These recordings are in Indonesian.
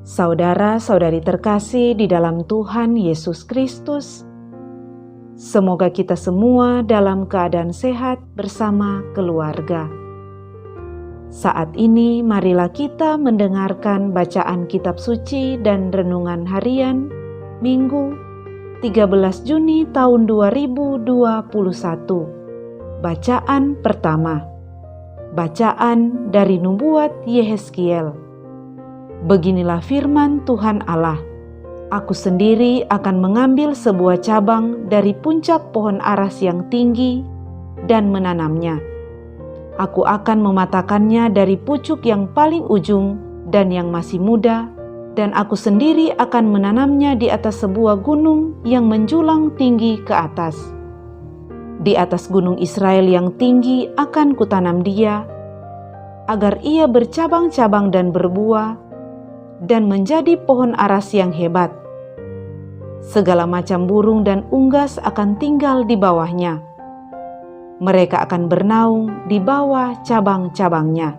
Saudara-saudari terkasih di dalam Tuhan Yesus Kristus, semoga kita semua dalam keadaan sehat bersama keluarga. Saat ini marilah kita mendengarkan bacaan kitab suci dan renungan harian Minggu 13 Juni tahun 2021. Bacaan pertama. Bacaan dari nubuat Yehezkiel. Beginilah firman Tuhan Allah, aku sendiri akan mengambil sebuah cabang dari puncak pohon aras yang tinggi dan menanamnya. Aku akan mematahkannya dari pucuk yang paling ujung dan yang masih muda, dan aku sendiri akan menanamnya di atas sebuah gunung yang menjulang tinggi ke atas. Di atas gunung Israel yang tinggi akan kutanam dia, agar ia bercabang-cabang dan berbuah, dan menjadi pohon aras yang hebat. Segala macam burung dan unggas akan tinggal di bawahnya. Mereka akan bernaung di bawah cabang-cabangnya.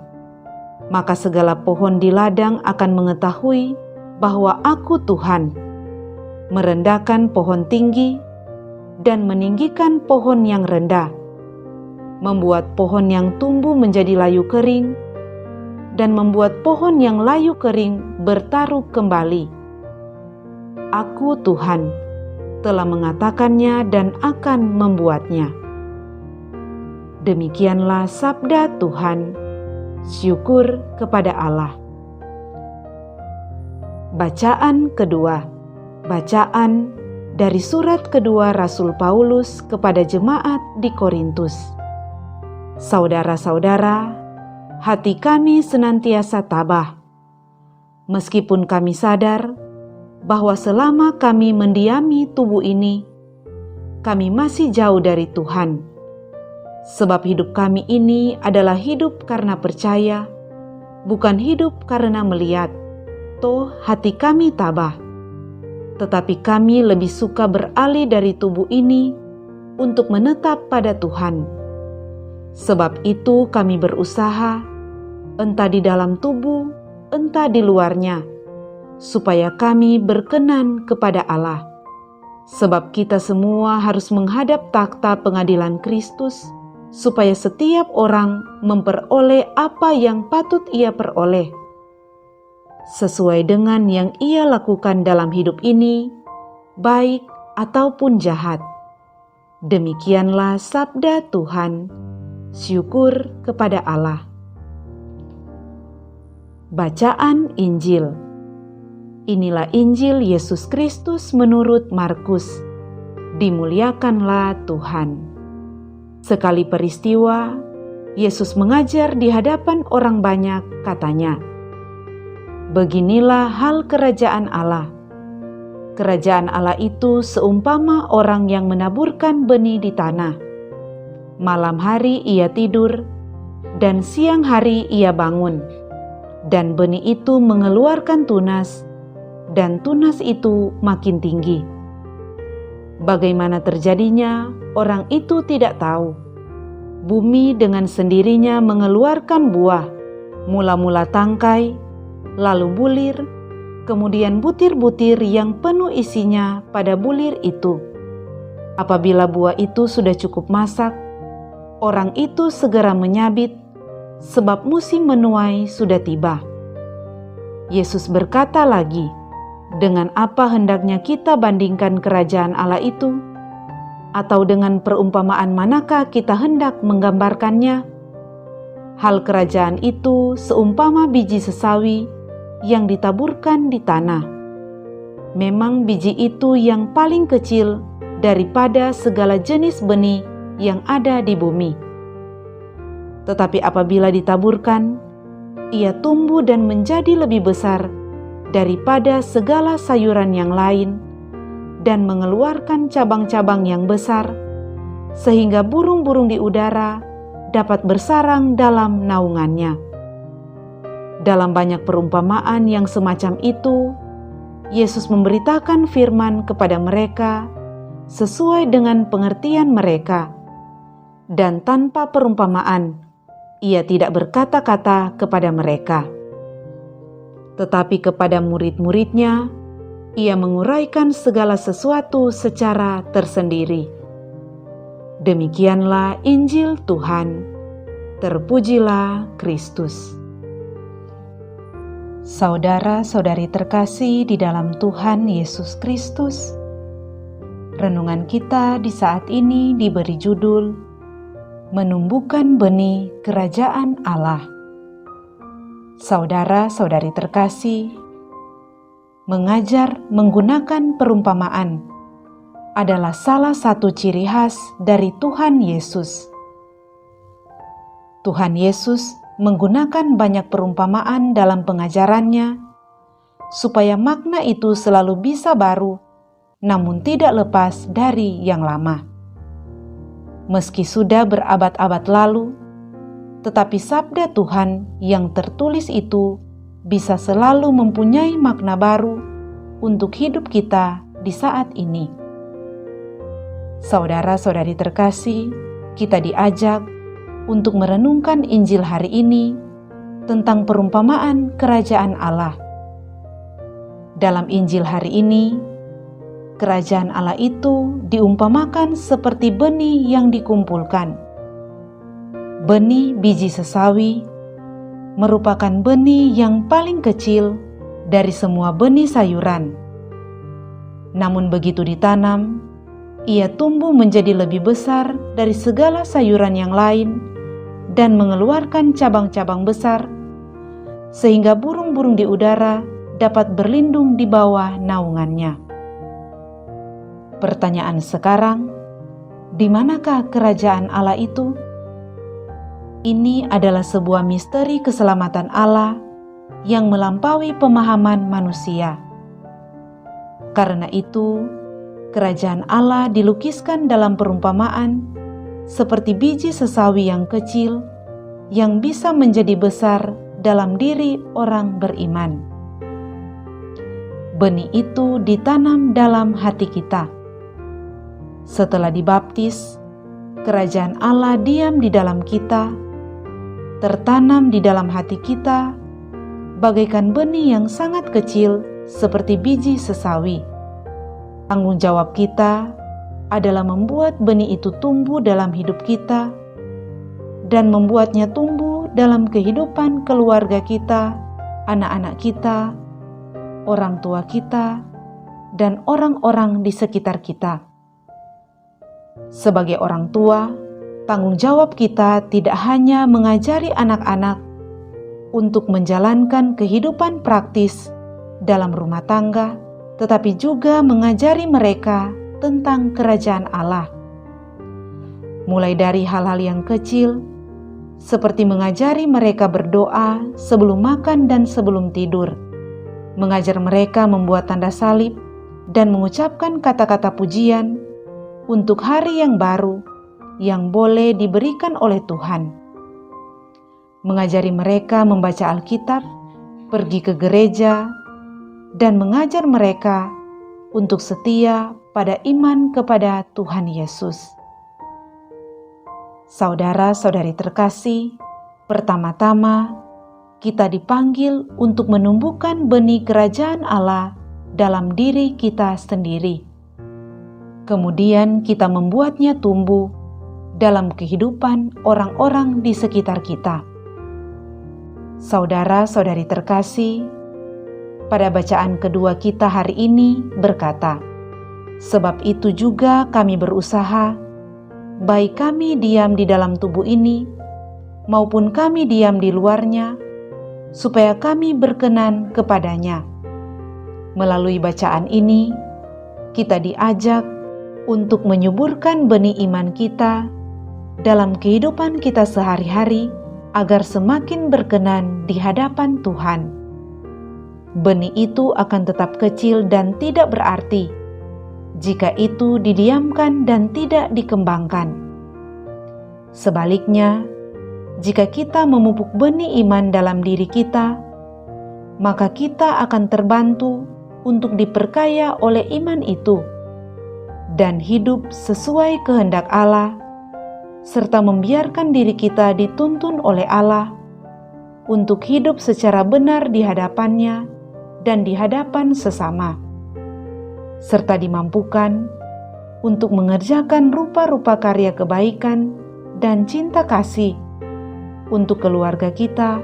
Maka segala pohon di ladang akan mengetahui bahwa aku Tuhan, merendahkan pohon tinggi dan meninggikan pohon yang rendah, membuat pohon yang tumbuh menjadi layu kering, dan membuat pohon yang layu kering bertaruh kembali. Aku Tuhan telah mengatakannya dan akan membuatnya. Demikianlah sabda Tuhan. Syukur kepada Allah. Bacaan kedua. Bacaan dari surat kedua Rasul Paulus kepada jemaat di Korintus. Saudara-saudara, hati kami senantiasa tabah, meskipun kami sadar bahwa selama kami mendiami tubuh ini, kami masih jauh dari Tuhan. Sebab hidup kami ini adalah hidup karena percaya, bukan hidup karena melihat. Toh hati kami tabah, tetapi kami lebih suka beralih dari tubuh ini untuk menetap pada Tuhan. Sebab itu kami berusaha, entah di dalam tubuh, entah di luarnya, supaya kami berkenan kepada Allah. Sebab kita semua harus menghadap takhta pengadilan Kristus, supaya setiap orang memperoleh apa yang patut ia peroleh, sesuai dengan yang ia lakukan dalam hidup ini, baik ataupun jahat. Demikianlah sabda Tuhan. Syukur kepada Allah. Bacaan Injil. Inilah Injil Yesus Kristus menurut Markus. Dimuliakanlah Tuhan. Sekali peristiwa, Yesus mengajar di hadapan orang banyak, katanya, "Beginilah hal kerajaan Allah. Kerajaan Allah itu seumpama orang yang menaburkan benih di tanah. Malam hari ia tidur, dan siang hari ia bangun, dan benih itu mengeluarkan tunas, dan tunas itu makin tinggi. Bagaimana terjadinya, orang itu tidak tahu. Bumi dengan sendirinya mengeluarkan buah, mula-mula tangkai, lalu bulir, kemudian butir-butir yang penuh isinya pada bulir itu. Apabila buah itu sudah cukup masak, orang itu segera menyabit, sebab musim menuai sudah tiba." Yesus berkata lagi, "Dengan apa hendaknya kita bandingkan kerajaan Allah itu? Atau dengan perumpamaan manakah kita hendak menggambarkannya? Hal kerajaan itu seumpama biji sesawi yang ditaburkan di tanah. Memang biji itu yang paling kecil daripada segala jenis benih yang ada di bumi. Tetapi apabila ditaburkan, ia tumbuh dan menjadi lebih besar daripada segala sayuran yang lain, dan mengeluarkan cabang-cabang yang besar, sehingga burung-burung di udara dapat bersarang dalam naungannya." Dalam banyak perumpamaan yang semacam itu, Yesus memberitakan firman kepada mereka sesuai dengan pengertian mereka, dan tanpa perumpamaan, ia tidak berkata-kata kepada mereka. Tetapi kepada murid-muridnya, ia menguraikan segala sesuatu secara tersendiri. Demikianlah Injil Tuhan. Terpujilah Kristus. Saudara-saudari terkasih di dalam Tuhan Yesus Kristus, renungan kita di saat ini diberi judul Menumbuhkan Benih Kerajaan Allah. Saudara-saudari terkasih, mengajar menggunakan perumpamaan adalah salah satu ciri khas dari Tuhan Yesus. Tuhan Yesus menggunakan banyak perumpamaan dalam pengajarannya, supaya makna itu selalu bisa baru, namun tidak lepas dari yang lama. Meski sudah berabad-abad lalu, tetapi sabda Tuhan yang tertulis itu bisa selalu mempunyai makna baru untuk hidup kita di saat ini. Saudara-saudari terkasih, kita diajak untuk merenungkan Injil hari ini tentang perumpamaan kerajaan Allah. Dalam Injil hari ini, kerajaan Allah itu diumpamakan seperti benih yang dikumpulkan. Benih biji sesawi merupakan benih yang paling kecil dari semua benih sayuran. Namun begitu ditanam, ia tumbuh menjadi lebih besar dari segala sayuran yang lain dan mengeluarkan cabang-cabang besar, sehingga burung-burung di udara dapat berlindung di bawah naungannya. Pertanyaan sekarang, di manakah kerajaan Allah itu? Ini adalah sebuah misteri keselamatan Allah yang melampaui pemahaman manusia. Karena itu, kerajaan Allah dilukiskan dalam perumpamaan seperti biji sesawi yang kecil yang bisa menjadi besar dalam diri orang beriman. Benih itu ditanam dalam hati kita. Setelah dibaptis, kerajaan Allah diam di dalam kita, tertanam di dalam hati kita, bagaikan benih yang sangat kecil seperti biji sesawi. Tanggung jawab kita adalah membuat benih itu tumbuh dalam hidup kita dan membuatnya tumbuh dalam kehidupan keluarga kita, anak-anak kita, orang tua kita, dan orang-orang di sekitar kita. Sebagai orang tua, tanggung jawab kita tidak hanya mengajari anak-anak untuk menjalankan kehidupan praktis dalam rumah tangga, tetapi juga mengajari mereka tentang kerajaan Allah. Mulai dari hal-hal yang kecil, seperti mengajari mereka berdoa sebelum makan dan sebelum tidur, mengajar mereka membuat tanda salib, dan mengucapkan kata-kata pujian untuk hari yang baru yang boleh diberikan oleh Tuhan. Mengajari mereka membaca Alkitab, pergi ke gereja, dan mengajar mereka untuk setia pada iman kepada Tuhan Yesus. Saudara-saudari terkasih, pertama-tama kita dipanggil untuk menumbuhkan benih kerajaan Allah dalam diri kita sendiri. Kemudian kita membuatnya tumbuh dalam kehidupan orang-orang di sekitar kita. Saudara-saudari terkasih, pada bacaan kedua kita hari ini berkata, "Sebab itu juga kami berusaha, baik kami diam di dalam tubuh ini, maupun kami diam di luarnya, supaya kami berkenan kepadanya." Melalui bacaan ini, kita diajak untuk menyuburkan benih iman kita dalam kehidupan kita sehari-hari agar semakin berkenan di hadapan Tuhan. Benih itu akan tetap kecil dan tidak berarti jika itu didiamkan dan tidak dikembangkan. Sebaliknya, jika kita memupuk benih iman dalam diri kita, maka kita akan terbantu untuk diperkaya oleh iman itu dan hidup sesuai kehendak Allah, serta membiarkan diri kita dituntun oleh Allah untuk hidup secara benar di hadapan-Nya dan di hadapan sesama, serta dimampukan untuk mengerjakan rupa-rupa karya kebaikan dan cinta kasih untuk keluarga kita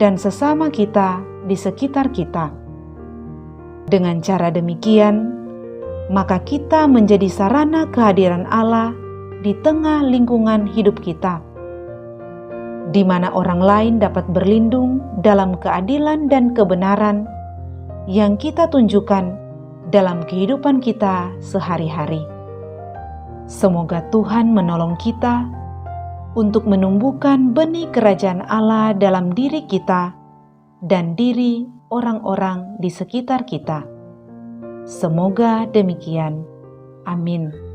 dan sesama kita di sekitar kita. Dengan cara demikian, maka kita menjadi sarana kehadiran Allah di tengah lingkungan hidup kita, di mana orang lain dapat berlindung dalam keadilan dan kebenaran yang kita tunjukkan dalam kehidupan kita sehari-hari. Semoga Tuhan menolong kita untuk menumbuhkan benih kerajaan Allah dalam diri kita dan diri orang-orang di sekitar kita. Semoga demikian. Amin.